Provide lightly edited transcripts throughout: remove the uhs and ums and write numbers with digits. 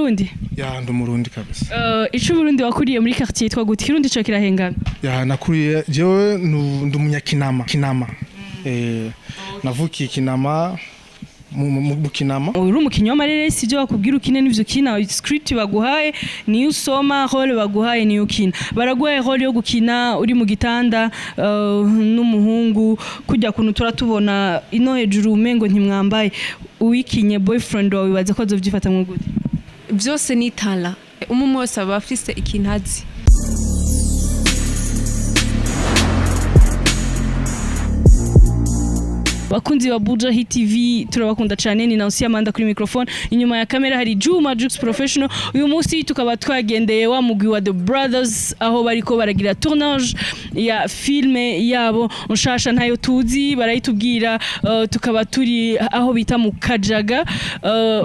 Burundi? Ya ndi Murundi kabisa. Ico Burundi wakuriye muri quartier yitwa gute? Kirundi cyo kirahengana. Ya nakuriye jewe ndi umunyakinama. Navukiye Kinama mu Kinama. Uri umukinyi w'amareresi ibyo bakubwira ukine n'ivyo kina script baguhaye niyo usoma role baguhaye niyo ukina. Baraguhaye role yo gukina uri mu gitanda n'umuhungu kujya kuntu turatubona ino hejuru umengo ntimwambaye uwikinye boyfriend wawe baza ko azovyifata mu gute? Byose ni tala. Umwe wese aba afise ikintazi. Bakunzi wa Buja Hit TV turabakunda cyane ni Nancy Amanda kuri microphone inyuma ya kamera hari Juma Jux Professional uyu munsi tukaba twagendeye wa mugwi wa The Brothers aho bariko baragira tournage ya filme yabo nshasha ntayo tuzi barayitubwira tukaba turi aho bita mu Kajaga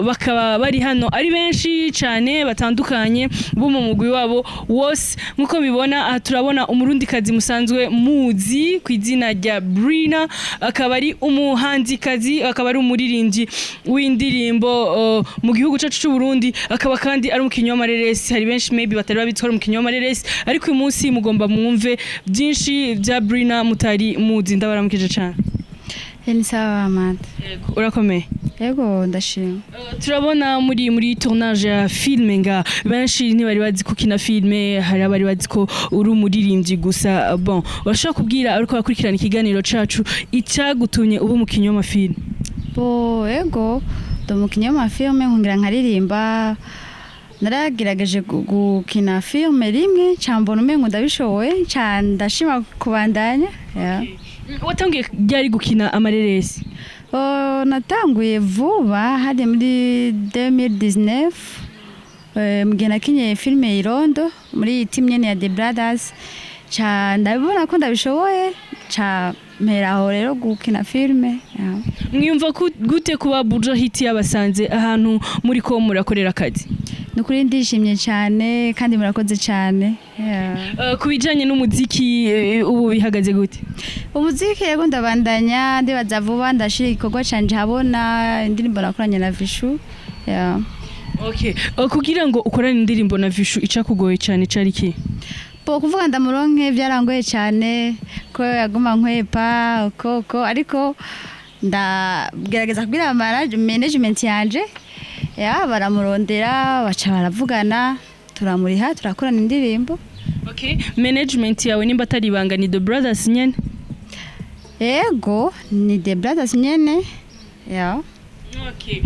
bakaba bari hano ari benshi cyane batandukanye bo mu mugwi wabo wose nkuko bibona turabona umurundi kazi musanzwe muzi ku izina rya Brina akaba ari umuhanzikazi akaba ari umuririmbyi w'indirimbo mu gihugu cyacu cy'u Burundi akaba kandi ari umukinyi w'amareresi hari benshi maybe batari babitwara umukinyi w'amareresi ariko uyu munsi mugomba mwumve byinshi bya Brina mutari muzi ndabaramukije cyane. Ni sawa Amanda. Yego urakomeye. Yego ndashima. Turabona muri tournage ya filme nga benshi ntibari bazi ko kina filme hari abari bazi ko uri umuririmbyi gusa bon urashaka kubwira ariko bakurikirana ikiganiro cacu icyagutumye ubu mukinyi w'amafilme. Yego umukinyi w'amafilme nkungira nkaririmba naragerageje gukina filme rimwe cyambona umengo ndabishoboye cyane ndashima kubandanya. Watangiye byari gukina amareresi? Natanguye vuba hadi muri 2019 mugena nakinye filme Irondo muri team nyene ya The Brothers cha ndabona ko ndabishoboye cha mperaho rero gukina filme. Mwiyumva gute kuba Buja Hit yabasanze ahantu muri ko murakorera akazi? Nukuri ndishimye cyane kandi murakoze cyane. Kubijanye n'umuziki ubu bihagaze gute? Umuziki yego ndabandanya ndibaza vuba ndashira ikorwa canje habona indirimbo nakoranye na Vishu. Okay. Kugira ngo ukorane indirimbo na Vishu icakugoye cyane cari ki? Kuvuga ndamuronke byarangoye cyane ko yaguma nkwepa koko ariko ndagerageza kubira management yanje baramurondera baca baravugana turamuriha turakorana indirimbo. Okay, management yawe nimba atari ibanga ni The Brothers nyene? Yego ni The Brothers nyene. Okay.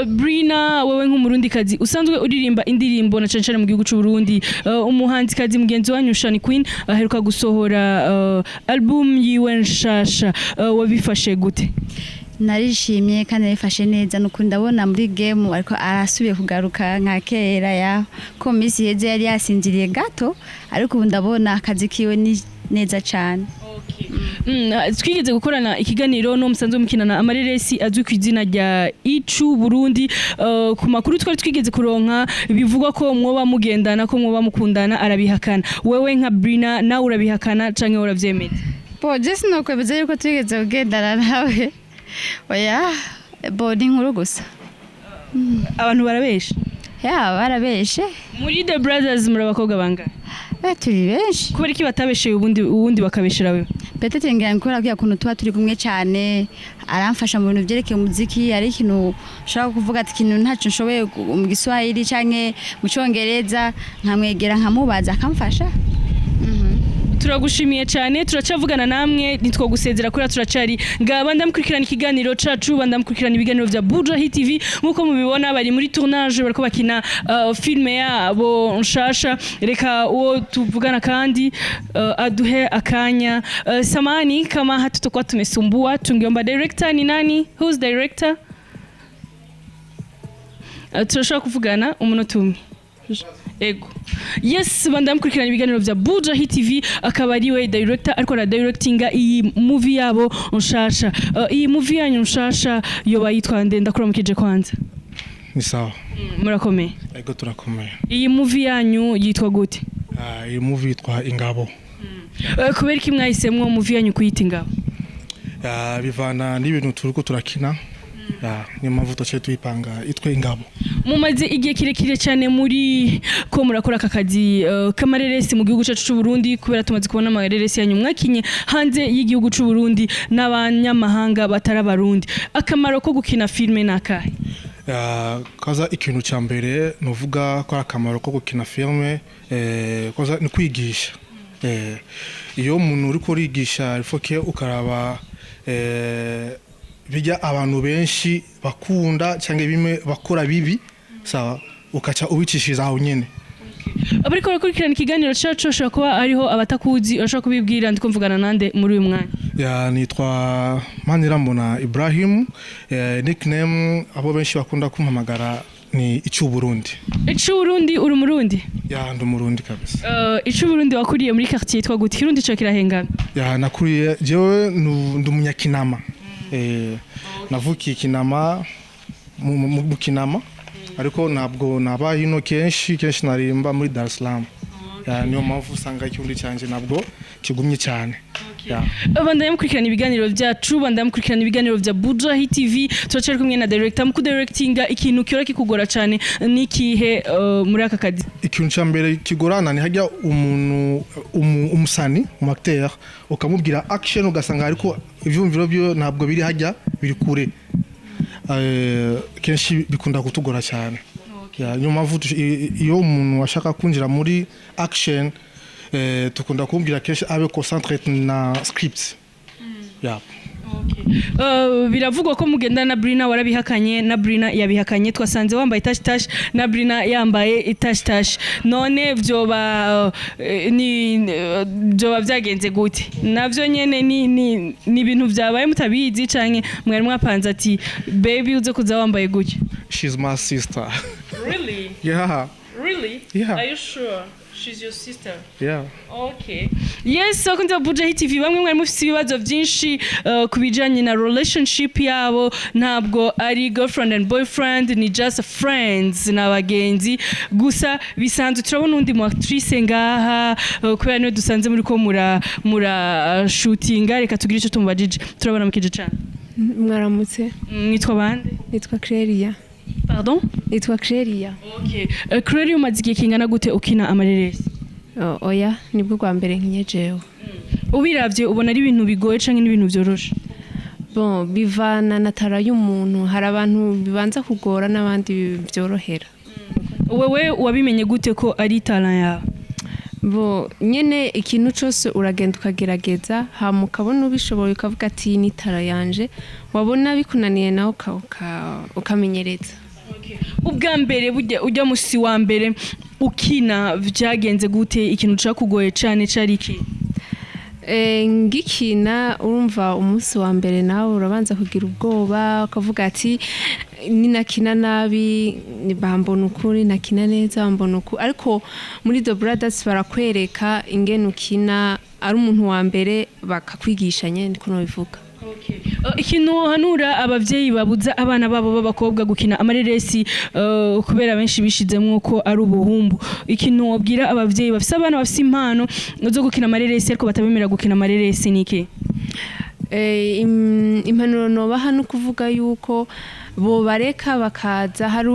Brina wewe nk'umurundi kazi usanzwe uririmba indirimbo na cancane mu gihugu cy'u Burundi umuhanzi kazi mugenzi wanyu Shani Queen aheruka gusohora album yiwe nshasha wabifashe gute? Narishimye kandi nifashe neza nuko ndabona muri game ariko arasubiye kugaruka nka kera ko misi heze yari yasinziriye gato ariko ubu ndabona akazi kiwe ni neza cyane. Twigeze gukorana ikiganiro no musanzwe mukinana amareresi azwi ku izina rya Icu Burundi ku makuru twari twigeze kuronka bivugwa ko mwoba mugendana ko mwoba mukundana arabihakana wewe nka Brina nawe urabihakana canke uravyemeye? Just no kwebeze yuko twigeze kugendana nawe ni nkuru gusa. Abantu barabeshe? Barabeshe. Muri The Brothers muri abakobwa banga? Turi benshi. Kubera iki batabesheye ubundi bakabeshera wewe? Petete ngira nkora kuya kuntu tuba turi kumwe cyane aramfasha mu bintu byerekeye umuziki ari ikintu ushaka kuvuga ati ikintu ntacu nshoboye mu Giswahili canke mu Cyongereza nkamwegera nkamubaza akamfasha. Turagushimiye cyane turacavugana namwe nitwo gusezera kuri turacari ngaba ndamukurikirana ikiganiro cacu bandamukurikirana ibiganiro vya Buja Hit TV nkuko mubibona bari muri tournage bariko bakina filme yabo nshasha reka uwo tuvugana kandi aduhe akanya samani kama hatutokuwa tumesumbua tungeomba director ni nani? Who's director? Turashaka kuvugana umunota umwe. Ego. Yes, bandamukurikirana ibiganiro vya Buja Hit TV akaba ari we director ariko na directinga iyi movie yabo nshasha. Iyi movie yanyu nshasha yo bayitwa ndenda kuramukije kwanza. Ni sawa. Murakomeye. Ego turakomeye. Iyi movie yanyu yitwa gute? Iyi movie yitwa Ingabo. Kubera iki mwahisemwo movie yanyu kuyita Ingabo? Bivana n'ibintu turiko turakina. niyo mpamvu tuciye tuyipanga itwe ingabo. Mumaze igihe kirekire cyane muri ko murakora aka kazi k'amareresi mu gihugu cyacu cy'u Burundi kubera tumaze kubona amareresi yanyu mwakinye hanze y'igihugu cy'u Burundi n'abanyamahanga batari abarundi. Akamaro ko gukina filme nakahe? Kaza ikintu cya mbere nuvuga ko akamaro ko gukina filme kaza ni kwigisha. Iyo umuntu uri kurigisha ifoke ukaraba bijya abantu benshi bakunda cyangwa bimwe bakora bibi sawa ukaca ubicishiriza aho nyene. Abariko barakurikirana ikiganiro cyacu ushobora kuba ariho abatakuzi urashobora kubibwira ndiko mvugana nande muri uyu mwanya. Nitwa Manirambona Ibrahim, nickname abo benshi bakunda kumpamagara ni Icu Burundi. Icu Burundi uri umurundi? Ndi umurundi kabisa. Icu Burundi wakuriye muri quartier yitwa gute? Kirundi cyo kirahengana? Nakuriye jewe ndi umunyakinama. Navukiye Kinama mu Kinama ariko ntabwo nabaye hino kenshi narimba muri Dar es Salaam. Niyo mpamvu usanga ikirundi cyanje nabwo kigumye cyane. Bandanye mukurikirana ibiganiro byacu, bandanye mukurikirana ibiganiro bya Buja Hit TV. Turacari kumwe na director mu kudirectinga ikintu kiora kikugora cyane nikihe muri aka kazi. Ikintu cya mbere kigorana ni hajya umuntu umusani mu acteur ukamubwira action ugasanga ariko ivyumviro byo ntabwo biri hajya biri kure. Kenshi bikunda kutugora cyane. Nyuma mvuto iyo umuntu ashaka kunjira muri action tukunda kumbwira kenshi abe concentré na script. Biravugwa ko mugenda na Brina warabihakanye na Brina yabihakanye twasanze wambaye tash na Brina yambaye tash none byoba byagenze gute navyo nyene ni ibintu byabaye mutabizi canke mwari mwapanze ati baby uze kuza wambaye gutya? She's my sister. Really? Yeah. Really? Yeah. Are you sure? She's your sister. Yeah. Okay. Yes, so kunza Buja Hit TV bamwe mwari mufite ibibazo byinshi kubijanye na relationship yabo ntabwo ari girlfriend and boyfriend ni just friends n'abagenzi gusa bisanzwe turabona undi mu actrice ngaha kubera niwe dusanze muri ko mura shootinga reka tugire icyo tumubajije turabona mukije cyane. Mwaramutse. Nitwa bande? Nitwa Clelia. Pardon? Nitwa Clelia. Okay. Clelia umaze igihe kingana gute ukina amareresi? Oya nibwo kwa mbere nkinyejewe. Ubiravye ubona ari ibintu bigoye canke n'ibintu byoroshe? Bon bivana na tara y'umuntu hari abantu bibanza kugora n'abandi byorohera. Wewe wabimenye gute ko ari talent yawe? Bo nyene ikintu cyose uragenda ukagerageza hama ukabona ubishoboye ukavuga ati ni tara yanje wabona bikunaniye nawe ukamenyereza. Ubwa mbere ujya musi wa mbere ukina byagenze gute ikintu cakugoye cyane cari iki? Ngikina urumva umunsi wa mbere nawe urabanza kugira ubwoba ukavuga ati ninakina nabi bambona ukuri nakina neza bambona uku ariko muri The Brothers barakwereka ingene ukina ari umuntu wa mbere bakakwigisha nyene ndiko no bivuga. Ikintu hanura abavyeyi babuza abana babo b'abakobwa gukina amareresi kubera benshi bishizemwo ko ari ubuhumbu. Ikintu wabwira abavyeyi bafise abana bafise impano zo gukina amareresi ariko batabemera gukina amareresi niki? Impanuro nobaha no kuvuga yuko bo bareka bakaza hari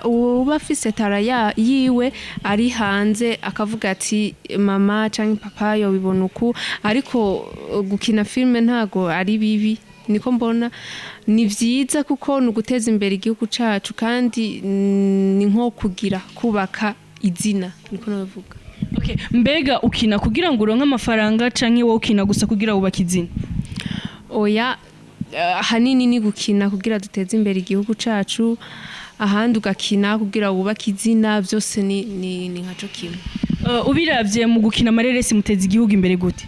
uba afise tara yiwe ari hanze akavuga ati mama canke papa yo bibona uku ariko gukina filme ntago ari bibi niko mbona ni vyiza kuko nuguteza imbere igihugu cacu kandi ni nko kugira kubaka izina niko navuga. Okay, mbega ukina kugira ngo uronke amafaranga canke wowe ukina gusa kugira ubaka izina? Oya hanini ni gukina kugira duteze imbere igihugu cacu ahandi ugakina kugira wubake izina byose ni nkaco kimwe. Ubiravye mu gukina amareresi muteze igihugu imbere gute?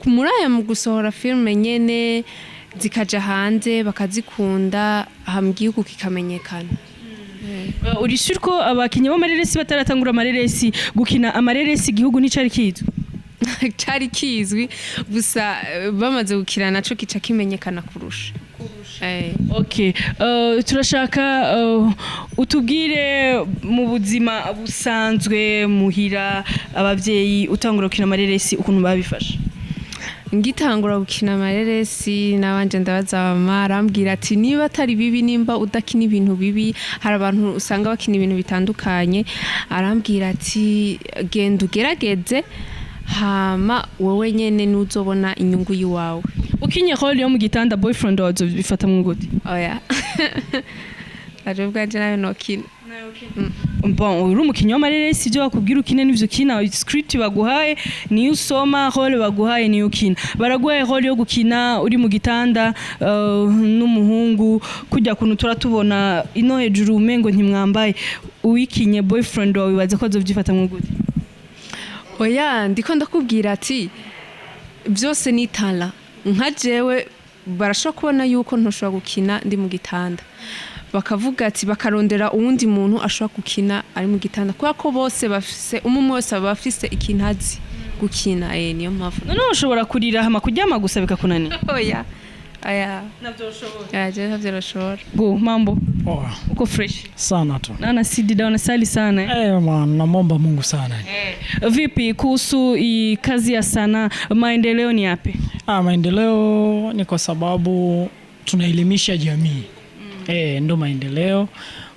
Muraya mu gusohora filme nyene zikaja hanze bakazikunda mu gihugu kikamenyekana. Uri sure ko abakinyi b'amareresi bataratangura amareresi gukina amareresi igihugu nicari kizwe? Cari kizwi gusa bamaze gukira naco kica kimenyekana kurusha. Okay. Turashaka utubwire mu buzima busanzwe muhira abavyeyi utangura gukina amareresi ukuntu babifasha. ngitangura gukina amareresi nabanje ndabaza mama arambwira ati niba atari bibi nimba udakina ibintu bibi hari abantu usanga bakina ibintu bitandukanye arambwira ati genda ugerageze hama wowe nyene nuzobona inyungu yiwawe ukinye role yo mu gitanda boyfriend wazo bifata mu gute oya aje bwaje nayo nokina bon uri umukinyi w'amareresi ibyo bakubwira ukine n'ivyo ukina script baguhaye niyo usoma role baguhaye niyo ukina baraguhaye role yo gukina uri mu gitanda n'umuhungu kujya kuntu turatubona ino hejuru umengo ntimwambaye uwikinye boyfriend wawe baza ko azovyifata mu gute oya ndiko ndakubwira ati byose ni tala nka jewe barashobora kubona yuko ntoshobora gukina ndi mu gitanda bakavuga ati bakarondera uwundi muntu ashobora gukina ari mu gitanda kubera ko bose bafise umwe wese bafise ikintu azi gukina niyo mpamvu none ushobora kurira hama kuryama gusa bikakunanira oya aya navyo ushobora je navyo ushobora go mambo Poa uko fresh sana tu. na sidi dawa nasali sana Man, namomba Mungu sana. Vipi kuhusu kazi ya sanaa, maendeleo ni yapi? Maendeleo ni kwa sababu tunaelimisha jamii. Ndo maendeleo.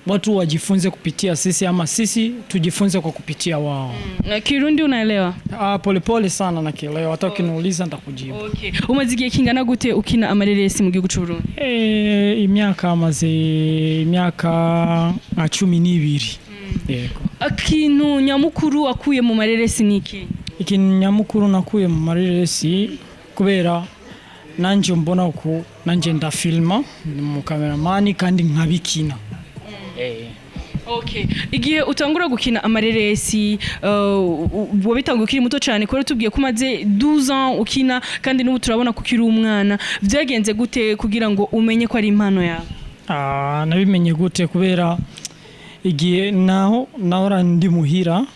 Watu wajifunze kupitia sisi ama sisi tujifunze kwa kupitia wao. Kirundi unaelewa? Polepole sana nakielewa. Hata ukiniuliza nitakujibu. Okay. Umazigiye kingana gute ukina amareresi mu gihugu cy'u Burundi? Imyaka 12. Yego. Akintu nyamukuru akuye mu mareresi niki? Ikintu nyamukuru nakuye mu mareresi kubera nanje mbona uko nanje ndafilma mu cameraman kandi nkabikina. Okay. Igihe utangura gukina amareresi wabitanguye ukiri muto cyane ko tubwiye ko umaze 12 ans ukina kandi n'ubu turabona ko ukiri umwana byagenze gute kugira ngo umenye ko ari impano yawe? Nabimenye gute kubera igihe naho ndi muhira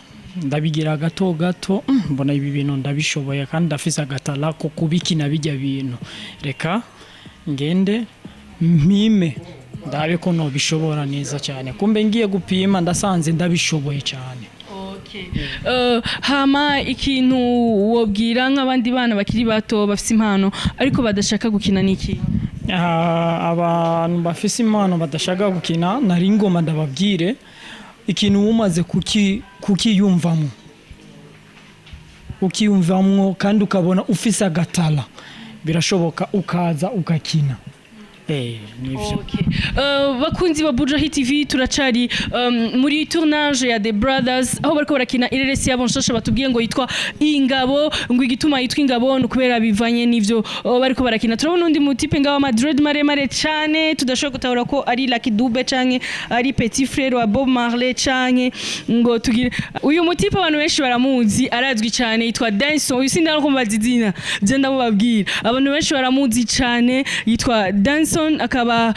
ndabigira gato gato mbona ibi bintu ndabishoboye kandi ndafise agatala ko kubikina bijya bintu reka ngende mpime ndabe ko no bishobora neza cyane kumbe ngiye gupima ndasanze ndabishoboye cyane. Okay. Hama ikintu wobwira nk'abandi bana bakiri bato bafise impano ariko badashaka gukina niki? Abantu bafise impano badashaka gukina nari ngoma ndababwire ikintu umaze kukiyumvamo kandi ukabona ufise agatala birashoboka ukaza ugakina. Nivyo. Okay. Bakunzi ba Buja Hit TV turacari muri tournage ya The Brothers aho bariko barakina ireresi yabo nshasha batubwiye ngo yitwa Ingabo ngo igituma yitwa Ingabo no kubera bivanye n'ivyo bariko barakina turabona undi mutipe ngaho Madrid maremare cyane tudashobora gutahura ko ari Lucky Dube canke ari Petit Frère wa Bob Marley canke ngo tugire uyu mutipe abantu benshi baramuzi arazwi cyane yitwa Danson uyu sindano ko bazidina je ndamubabwira abantu benshi baramuzi cyane yitwa Danson akaba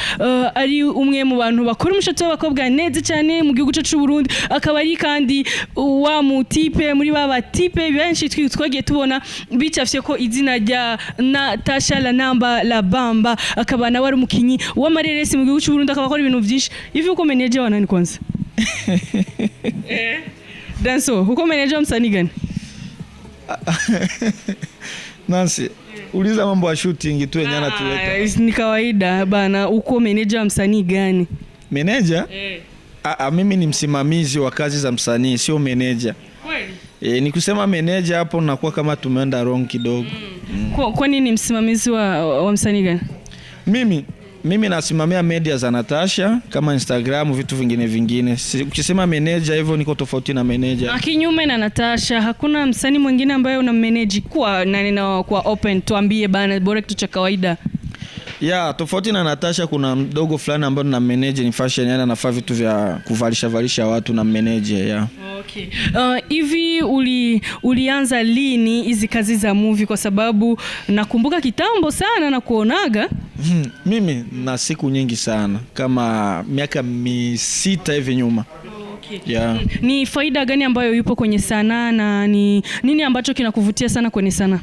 ari umwe mu bantu bakora umushatsi w'abakobwa neza cyane mu gihugu cy'u Burundi akaba ari kandi wa mutipe muri baba tipe benshi twagiye tubona bicafye ko izina rya Natasha la Namba la Bamba akaba nawe ari umukinyi w'amareresi mu gihugu cy'u Burundi akaba akora ibintu byinshi ivi uko manager wa nani kwanza Danso uko manager msanii gani Nancy uliza mambo ya shooting tu yenyana tuleta. Ni kawaida bana uko manager msanii gani? Manager? Mimi ni msimamizi wa kazi za msanii sio manager. Kweli? Ni kusema manager hapo nakuwa kama tumeenda wrong kidogo. Kwa nini msimamizi wa msanii gani? Mimi nasimamia media za Natasha kama Instagram vitu vingine. Ukisema manager hivyo niko tofauti na manager. Kinyume na Natasha hakuna msanii mwingine ambaye una manage kwa open tuambie bana bora kitu cha kawaida. Tofauti na Natasha kuna mdogo fulani ambaye na manage ni fashion yana nafaa vitu vya kuvalisha watu na manage Okay. Hivi ulianza lini hizi kazi za movie kwa sababu nakumbuka kitambo sana na kuonaga? Mimi na siku nyingi sana kama miaka 6 hivi nyuma. Okay. Ni faida gani ambayo yupo kwenye sanaa na ni nini ambacho kinakuvutia sana kwenye sanaa?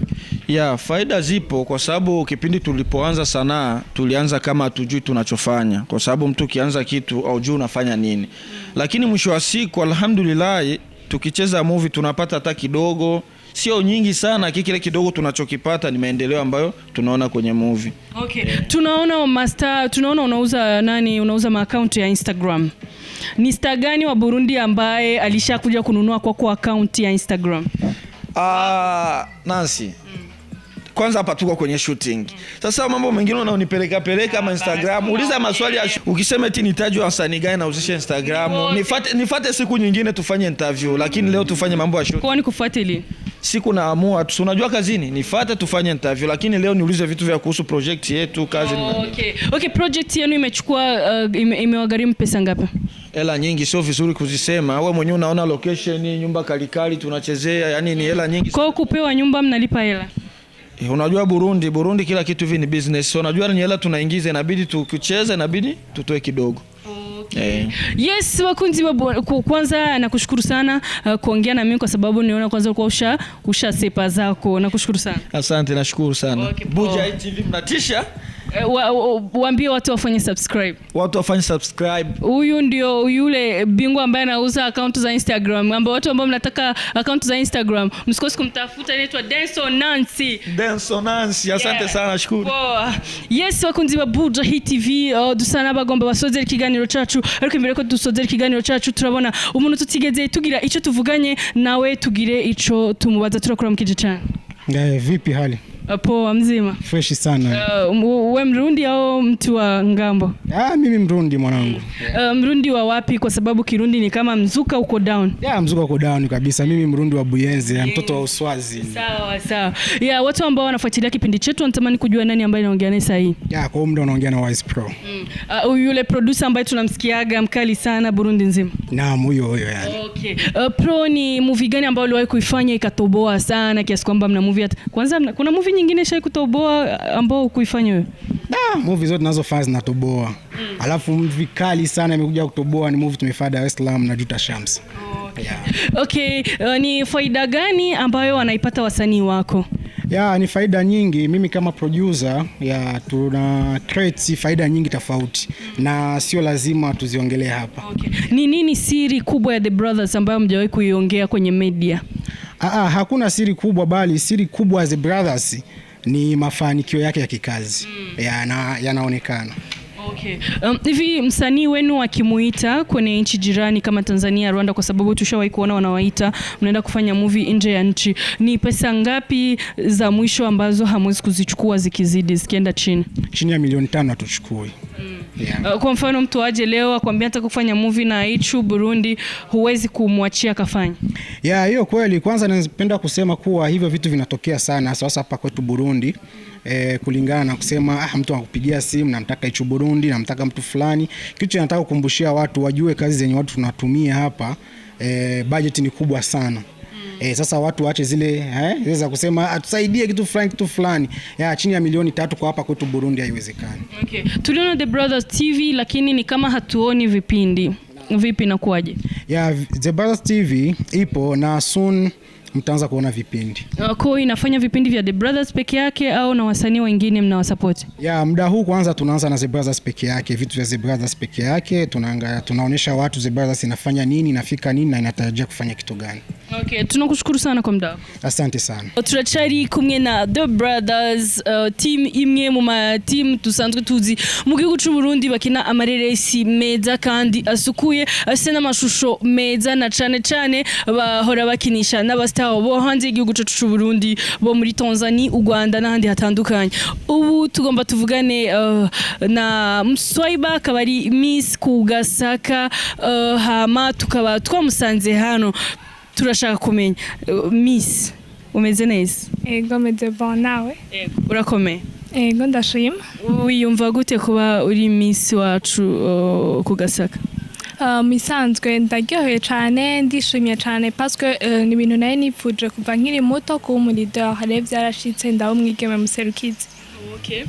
Faida zipo kwa sababu kipindi tulipoanza sanaa tulianza kama hatujui tunachofanya kwa sababu mtu kianza kitu haujui unafanya nini. Lakini mwisho wa siku alhamdulillah tukicheza movie tunapata hata kidogo sio nyingi sana, kile kidogo tunachokipata ni maendeleo ambayo tunaona kwenye movie. Okay. Tunaona unauza account ya Instagram. Ni star gani wa Burundi ambaye alishakuja kununua kwa account ya Instagram? Nancy. Kwanza hapa tuko kwenye shooting. Sasa mambo mengine unaonipeleka kama Instagram, uliza maswali ukisema eti nitajua wasanii gani na uzishe Instagram, nifate siku nyingine tufanye interview, lakini leo tufanye mambo ya shooting. Kwa nini kufuatilia? Siku naamua tu, unajua kazini, nifate tufanye interview, lakini leo niulize vitu vya kuhusu project yetu kazi. Okay, project yenu imechukua imewagharimu pesa ngapi? Hela nyingi, sio vizuri kuzisema. Wewe mwenyewe unaona location, nyumba kalikali tunachezea, yani ni hela nyingi. Kwa kupewa nyumba mnalipa hela? Unajua Burundi kila kitu hivi ni business. So unajua ni hela tunaingiza, inabidi tukucheze, inabidi tutoe kidogo. Okay. Yes, wakunzi kwanza nakushukuru sana kuongea na mimi kwa sababu niona kwanza ulikuwa usha zako. Nakushukuru sana. Asante, nashukuru sana. Okay, Buja TV mnatisha. Waambie watu wafanye subscribe. Huyu ndio yule bingwa ambaye anauza account za Instagram. Watu ambao mnataka account za Instagram, msikose kumtafuta, inaitwa Denso Nancy. Asante sana, nashukuru. Yes, wakunzi wa Buja TV, dusana bagomba basozera ikiganiro cacu. Ariko imbere ko dusozera ikiganiro cacu turabona umuntu tutigeze tugira ico tuvuganye nawe, tugire ico tumubaza. Turakora mukije cyane. Vipi hali? Poa, mzima. Fresh sana. Wewe Mrundi au mtu wa ngambo? Mimi Mrundi mwanangu. Mrundi wa wapi? Kwa sababu Kirundi ni kama mzuka uko down. Mzuka uko down kabisa. Mimi Mrundi wa Buyenzi, mtoto wa Uswazi. Sawa. Watu ambao wanafuatilia kipindi chetu wanatamani kujua nani ambaye anaongea naye sasa hivi. Kwa muda unaongea na Wise Pro. Yule producer ambaye tunamsikiaga mkali sana Burundi nzima. Naam, huyo yani. Okay. Pro ni movie gani ambayo uliwahi kuifanya ikatoboa sana kiasi kwamba mna movie kwanza kuna movie nyingine shai kutoboa ambao kuifanya wewe? Movie zote ninazofanya zinatoboa. Alafu movie kali sana imekuja kutoboa ni movie tumefanya Dar es Salaam na Juta Shams. Okay. Ni faida gani ambayo wanaipata wasanii wako? Ni faida nyingi. Mimi kama producer tuna create faida nyingi tofauti na sio lazima tuziongelee hapa. Okay. Ni nini siri kubwa ya The Brothers ambayo mjawahi kuiongea kwenye media? Hakuna siri kubwa, bali siri kubwa ya The Brothers ni mafanikio yake ya kikazi. Yanaonekana. Okay. Hivi msanii wenu akimuita kwenye nchi jirani kama Tanzania, Rwanda, kwa sababu tushawahi kuona wanawaita mnaenda kufanya movie nje ya nchi, ni pesa ngapi za mwisho ambazo hamwezi kuzichukua zikizidi zikienda chini? Chini ya 5 milioni hatuchukui. Kwa mfano mtu aje leo akwambia nataka kufanya movie na Ichu Burundi, huwezi kumwachia kafanya? Hiyo kweli. Kwanza napenda kusema kuwa hivyo vitu vinatokea sana sasa hapa kwetu Burundi. Kulingana na kusema mtu anakupigia simu na nataka Ichu Burundi, na nataka mtu fulani. Kitu nataka kukumbushia watu wajue kazi zenye watu tunatumia hapa, budget ni kubwa sana. Sasa watu waache zile za kusema atusaidie kitu fulani. Chini ya 3 milioni kwa hapa kwetu Burundi haiwezekani. Okay. Tuliona The Brothers TV lakini ni kama hatuoni vipindi. Vipi na kuaje? The Brothers TV ipo na soon mtaanza kuona vipindi. Kwa inafanya vipindi vya The Brothers peke yake au na wasanii wengine mnawasupport? Muda huu kwanza tunaanza na The Brothers peke yake, vitu vya The Brothers peke yake. Tunaonesha watu The Brothers inafanya nini, inafika nini na inatarajia kufanya kitu gani. Okay, tunakushukuru sana kwa muda wako. Asante sana. Turacari kumwe na The Brothers, team imwe mu ma team tusanzwe tuzi mu gihugu cy'u Burundi, bakina amareresi meza kandi asukuye, ase n'amashusho meza, na cane bahora bakinisha n'abastar bo hanze y'igihugu cy'u Burundi, bo muri Tanzania, u Rwanda n'ahandi hatandukanye. Ubu tugomba tuvugane na Mswaiba kabari Miss Kugasaka, hama tukaba twamusanze hano. Turashaka kumenya Miss, umeze neza? Ego meze bon nawe? Urakomeye? Ego ndashima. Wiyumva gute kuba uri Miss wacu Kugasaka? Misanzwe ndaryoheye cyane, ndishimye cyane parce que ni ibintu nayo nipfuje kuva nkiri muto kuba umurido, hari byarashitse ndaho mwigeme muserukizi. Okay.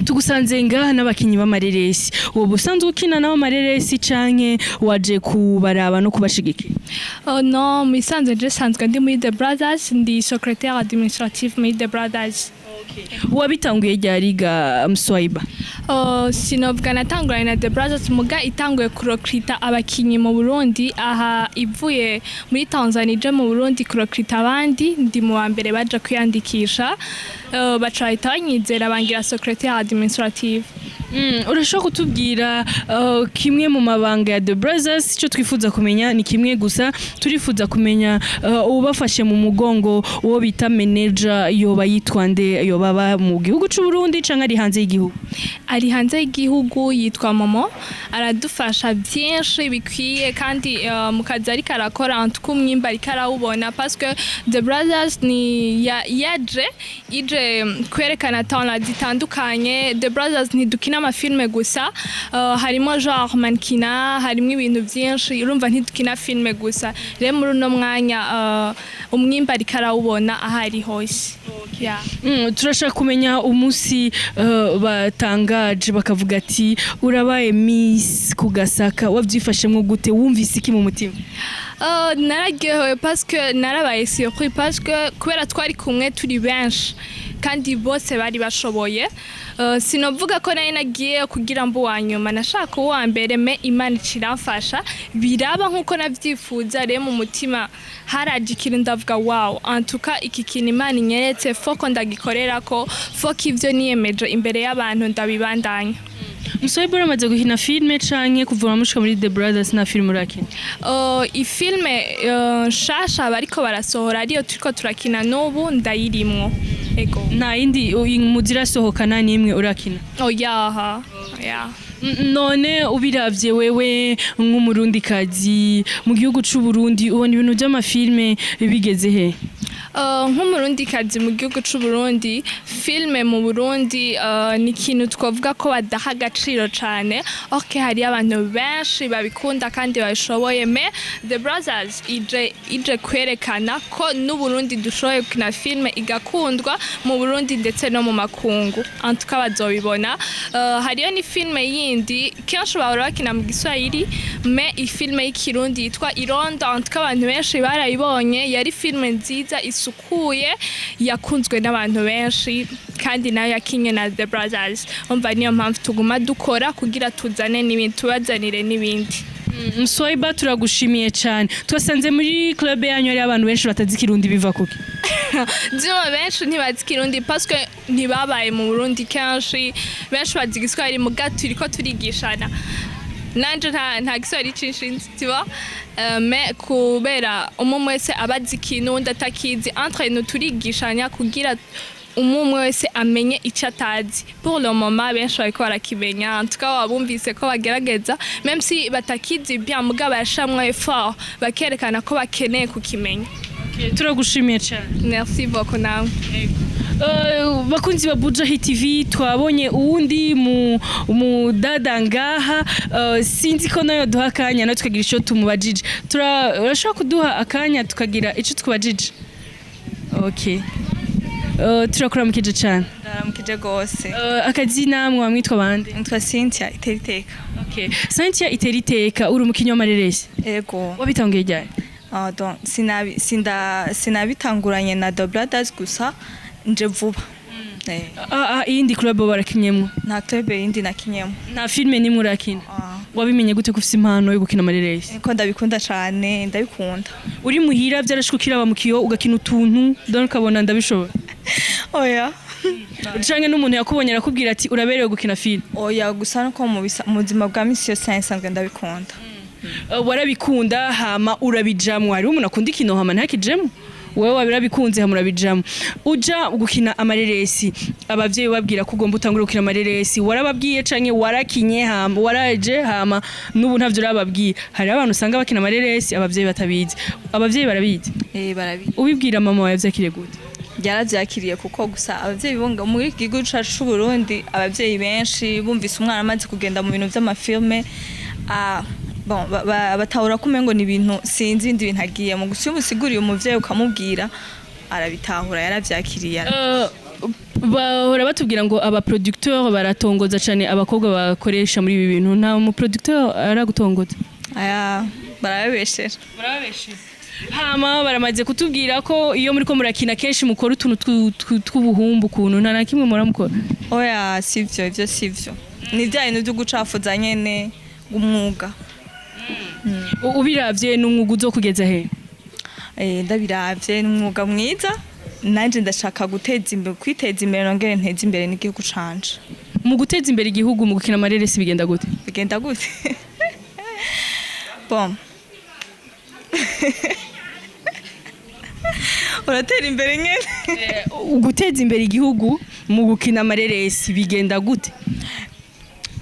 Tugusanze ngaha n'abakinyi b'amareresi. Wowe usanzwe ukina nabo amareresi canke waje kubaraba no kubashigikira? No, misanzwe je sanzwe ndi muri The Brothers, ndi secrétaire administratif muri The Brothers. wabitanguye ryari ga Mswaiba? Sinovuga natanguranye na The Brothers muga itanguye kurokrita abakinyi mu Burundi aha ivuye muri Tanzania ije mu Burundi kurokrita abandi ndi mu wa mbere baje kwiyandikisha baca bahita bangira secrétaire administrative. Urashobora kutubwira kimwe mu mabanga ya The Brothers? Icyo twifuza kumenya ni kimwe gusa, turifuza kumenya ubafashe mu mugongo uwo bita manager yoba yitwa nde, yoba mu gihugu cy'u Burundi canke ari hanze y'igihugu? Ari hanze y'igihugu yitwa Momo, aradufasha byinshi bikwiye kandi mu kazi ariko arakora antuko umwimba ariko arawubona parce que The Brothers ni ije kwerekana talent zitandukanye. The Brothers ntidukina amafilme gusa, harimo genre mankina, harimo ibintu byinshi, urumva ntidukina filme gusa. Rero muri uno mwanya umwimba ariko arawubona ahari hose. Turashaka kumenya umunsi batangaje bakavuga ati urabaye Miss ku Gasaka, wabyifashemwo gute, wumvise iki mu mutima? Nararyohewe parce que narabaye surpris parce que kubera twari kumwe turi benshi kandi bose bari bashoboye. Sinovuga ko nari nagiye kugira mbu wa nyuma, nashaka uwa mbere me Imana ikiramfasha biraba nkuko navyifuza. Rero mu mutima haraje ikintu ndavuga wow, antuka iki kintu Imana inyeretse foko ndagikorera ko foko ivyo niyemeje imbere y'abantu ndabibandanya. Mswaiba uramaze guhina filme canke kuva mushika muri The Brothers na filme urakina? Ifilme shasha bariko barasohora ariyo turiko turakina n'ubu ndayirimwo. Ego. Nta yindi muzira sohokana nimwe urakina? Yeah. None ubiravye wewe nk'umurundikazi mu gihugu c'u Burundi ubona ibintu by'amafilme bigeze he? Nk'umurundikazi mu gihugu c'u Burundi, filme mu Burundi ni ikintu twavuga ko badaha agaciro cane. Okay, hari abantu benshi babikunda kandi babishoboye, me The Brothers ije kwerekana ko n'u Burundi dushoboye gukina filme igakundwa mu Burundi ndetse no mu makungu. Antuka bazobibona. Hariyo ni filme yindi kenshi bahora bakina mu Giswahili, me ifilme y'ikirundi yitwa Irondo. Antuka abantu benshi barayibonye, yari filme nziza isukuye yakunzwe n'abantu benshi kandi nayo yakinye na The Brothers. Umva niyo mpamvu tuguma dukora kugira tuzane n'ibindi, tubazanire n'ibindi. Mswaiba turagushimiye cyane. Twasanze muri club yanyu ari abantu benshi batazi Kirundi, biva kuki? Zima benshi ntibazi Kirundi parce que ntibabaye mu Burundi kenshi, benshi bazi Igiswahili muga turiko turigishana. Nanje nta Giswahili cinshinzi tiba, me kubera umwe wese abazi ikintu ndatakizi, entre nous turigishanya kugira umwe wese amenye icyo atazi. Pour le moment benshi bariko barakimenya, en tout cas wabumvise ko bagerageza même si batakizi bien muga barashamwa effort bakerekana ko bakeneye kukimenya. Turagushimiye cyane. Merci beaucoup nawe. Bakunzi ba Buja Hit TV, twabonye uwundi mu dada ngaha, sinzi ko nayo duha akanya no tukagira icyo tumubajije. Turashobora kuduha akanya tukagira icyo twabajije? Okay. Turakuramukije cyane. Ndaramukije gose. Akazina mwamwitwa bande? Nitwa Cynthia Iteriteka. Okay. Cynthia Iteriteka, uri umukinyi w'amareresi? Ego. Wabitanguye ryari? Donc sinabitanguranye na The Brothers gusa nje vuba. Iyindi club barakinyemo? Nta club yindi nakinyemo. Nta filme nimwe urakina? Wabimenye gute ko ufite impano yo gukina amareresi? Ko ndabikunda cyane, ndabikunda. Uri muhira byarashukira bamukiyo ugakina utuntu donc ukabona ndabishobora? Oya. Canke n'umuntu yakubonye arakubwira ati uraberewe gukina filme? Oya, gusa nuko mu buzima bwa misi yose nsanzwe ndabikunda. Warabikunda hama urabijamwo, hari umuntu akunda ikino hama ntakijemo? Wewe wabirabikunze hama urabijamwo. Uja gukina amareresi, abavyeyi babwira ko ugomba utangura gukina amareresi, warababwiye canke warakinye hama waraje hama n'ubu ntavyo urababwiye? Hari abantu usanga bakina amareresi abavyeyi batabizi. Abavyeyi barabizi? Barabizi. Ubibwira mama wawe yavyakiriye gute? Byaravyakiriye kuko gusa abavyeyi bonga muri gihugu cacu c'u Burundi, abavyeyi benshi bumvise umwana amaze kugenda mu bintu vy'amafilme batahura kumengo ni ibintu sinzi ibindi bintu agiye mu gusa umusiguriye umuvyeyi ukamubwira arabitahura, yaravyakiriye. Bahora batubwira ngo aba producteur baratongoza cyane abakobwa bakoresha muri ibi bintu, nta mu producteur aragutongoza? Aya barabeshera. hama baramaze kutubwira ko iyo muri ko murakina kenshi mukora utuntu tw'ubuhumbu kuntu nta na kimwe muramukora oya sivyo ivyo sivyo ni bya bintu byo gucafuza nyene umwuga ubiravye n'umwuga uzo kugeza he ndabiravye n'umwuga mwiza nanje ndashaka kwiteza imbere nongere nteze imbere n'igihugu canje mu guteza imbere igihugu mu gukina amareresi bigenda gute bon uratera imbere nyene guteza imbere igihugu mu gukina amareresi bigenda gute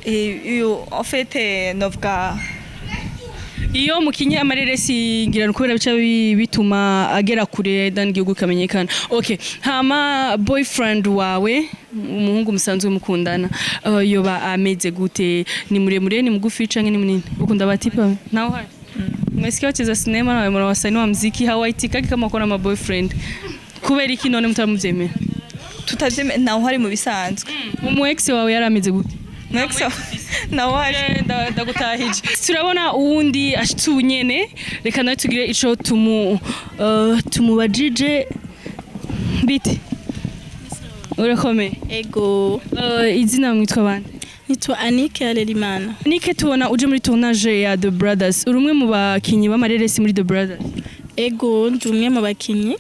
en fait novuga iyo mukinye amareresi ngira nuko bica bituma agera kure dan igihugu kamenyekana okay hama boyfriend wawe umuhungu musanzwe mukundana yoba ameze gute ni muremure ni mugufi canke ni munini ukunda batipa naho hari mwesikia wacheza sinema na mwana wasanii wa muziki hawaitikaki kama uko na ma boyfriend kubera iki none mutamuvyemera tutavyemera naho hari mu bisanzwe mu ex wawe yarameze gute nawe ndagutahije turabona uwundi ashitse unyene reka nawe tugire ico tumubajije bite urakomeye ego izina mwitwa bande nitwa Anike Alerimana Anike tubona uje muri tournage ya The Brothers uri umwe mu bakinyi b'amareresi muri The Brothers ego ndi umwe mu bakinyi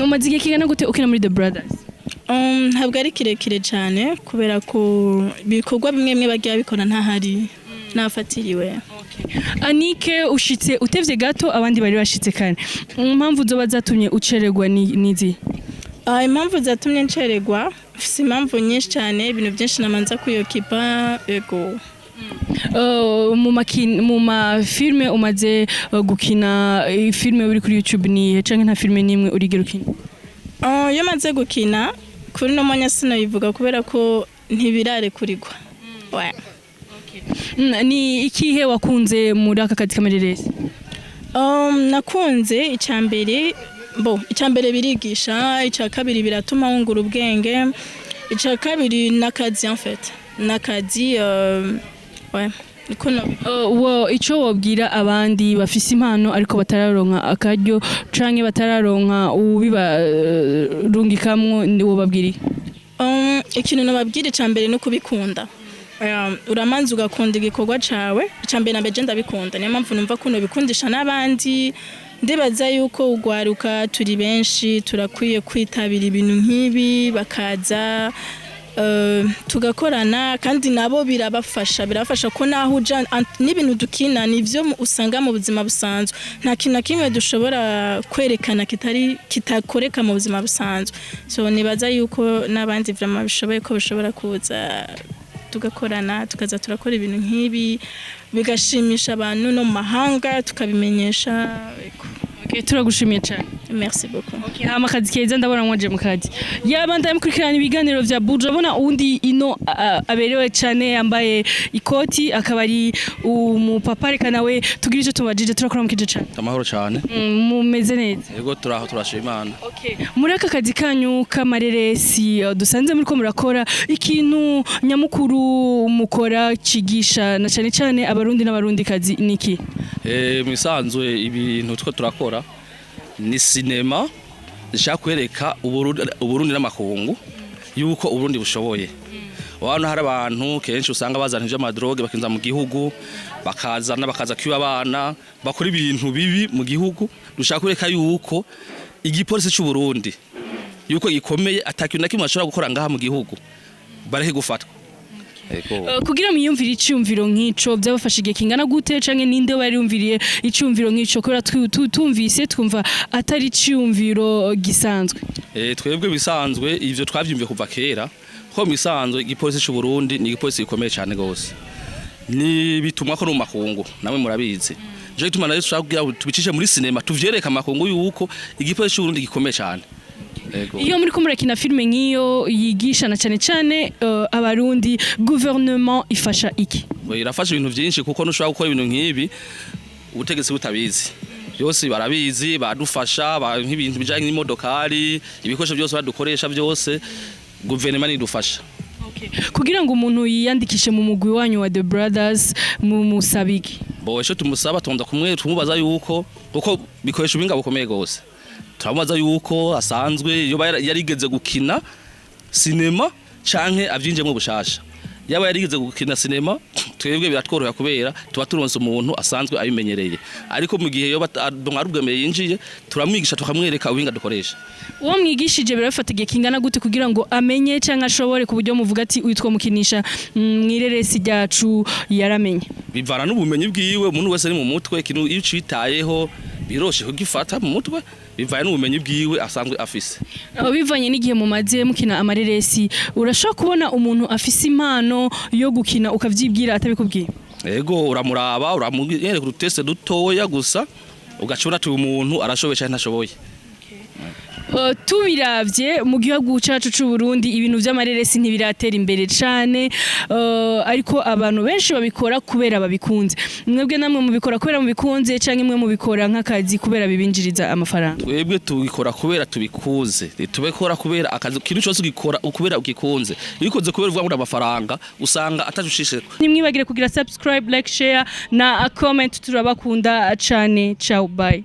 umaze igihe kingana gute ukina muri The Brothers ntabwo ari kirekire cyane kubera ko ibikorwa bimwe bagiye bikora ntahari nafatiriwe Anike ushitse utevye gato abandi bari bashitse kane impamvu zoba zatumye ucererwa nizi impamvu zatumye ncererwa ufise impamvu nyinshi cyane ibintu byinshi namanza kuyokipa ego mu mafilme umaze gukina filme uri kuri YouTube ni canke nta filme nimwe urigera ukina iyo maze gukina kuri no mwanya sinabivuga kubera ko ntibirare kurigwa ni ikihe wakunze muri aka kazi kamareresi nakunze icambere birigisha icya kabiri biratuma wungura ubwenge icya kabiri nakazi en fait nakazi icyo wabwira abandi bafise impano ariko batararonka akaryo canke batararonka ubibarungikamwo wobabwira ikintu nababwira icambere no kubikunda uramanza ugakunda igikorwa cawe icambere na beje ndabikunda niyo mpamvu numva kuno bikundisha n'abandi ndibaza yuko ugwaruka turi benshi turakwiye kwitabira ibintu nk'ibi bakaza tugakorana kandi nabo birabafasha ko naho uja n'ibintu dukina nivyo usanga mu buzima busanzwe nta kintu na kimwe dushobora kwerekana kitakoreka mu buzima busanzwe so nibaza yuko n'abandi vraiment bishoboye ko bishobora kuza tugakorana tukaza turakora ibintu nk'ibi bigashimisha abantu no mu mahanga tukabimenyesha turagushimiye cyane merci beaucoup hama akazi keza ndabona mwaje mu kazi yabanda mukurikirana ibiganiro vya Buja bona undi ino aberewe cyane yambaye ikoti akaba ari umupapa reka nawe tugira icyo tubajije turakora mu kije cyane amahoro cyane mumeze neza yego turaho turashima Imana muri aka kazi kanyu kamareresi dusanze muri ko murakora ikintu nyamukuru mukora cigisha na cyane cyane abarundi n'abarundi kazi niki misanzwe ibintu two turakora ni sinema zishaka kwereka uburundi n'amakungu yuko uburundi bushoboye wana hari abantu kenshi usanga bazana ivy'amadroge bakinza mu gihugu bakaza kwiba abana bakora ibintu bibi mu gihugu dushaka kwereka yuko igipolisi cy'u Burundi yuko gikomeye atakintu nakimwe ashobora gukora ngaha mu gihugu barehe gufatwa kugira mwiyumvire icyumviro nk'ico byabafasha igihe kingana gute canke ninde bari yumviriye icyumviro nk'ico kubera tumvise twumva atari icyumviro gisanzwe twebwe bisanzwe ivyo twavyumviye kuva kera ko misanzwe igipolisi cy'u Burundi ni igipolisi gikomeye cyane gose ni bitumwa ko no makungu namwe murabizi je bituma nayo twagira tubicishe muri sinema tuvyereka amakungu yuko igipolisi cy'u Burundi gikomeye cyane iyo muri ko murakina filme nk'iyo yigisha na cyane cyane abarundi gouvernement ifasha iki irafasha ibintu byinshi kuko nushobora gukora ibintu nk'ibi ubutegetsi butabizi byose barabizi badufasha nk'ibintu bijanye n'imodokari ibikoresho byose badukoresha byose gouvernement idufasha kugira ngo umuntu yiyandikishe mu mugwi wanyu wa The Brothers mu musabiki bo ejo tumusaba tonda kumwe tumubaza yuko uko bikoresha ubinga bukomeye gose turamubaza yuko asanzwe iyo yarigeze gukina sinema canke avyinjemwe bushasha yaba yarigeze gukina sinema twebwe biratworoha kubera tuba turonse umuntu asanzwe abimenyereye ariko mu gihe yo arubwemeye yinjiye turamwigisha tukamwereka ubinga dukoresha uwo mwigishije birafata igihe kingana gute kugira ngo amenye canke ashobore ku buryo muvuga ati uyitwa mukinisha mwireresi ryacu yaramenye bivana n'ubumenyi bwiwe umuntu wese ari mu mutwe ikintu iyo citayeho biroshe kugifata mu mutwe bivanye n'ubumenyi bwiwe asanzwe afise bivanye n'igihe mumaze mukina amareresi urashobora kubona umuntu afise impano yo gukina ukavyibwira atabikubwiye ego uramuraba uramwereka uduteste dutoya gusa ugacura tu umuntu arashoboye cyane ntashoboye tubiravye mu gihugu cacu c'u Burundi ibintu vy'amareresi ntibiratera imbere cane ariko abantu benshi babikora kubera babikunze mwebwe namwe mubikora kubera mubikunze canke mwe mubikora nk'akazi kubera bibinjiriza amafaranga twebwe tubikora kubera tubikunze tubikora kubera akazi kintu cyose ugikora kubera ugikunze bikoze kubera uvuga ngo amafaranga usanga atajushishije nimwibagire kugira subscribe like share na comment turabakunda cane ciao bye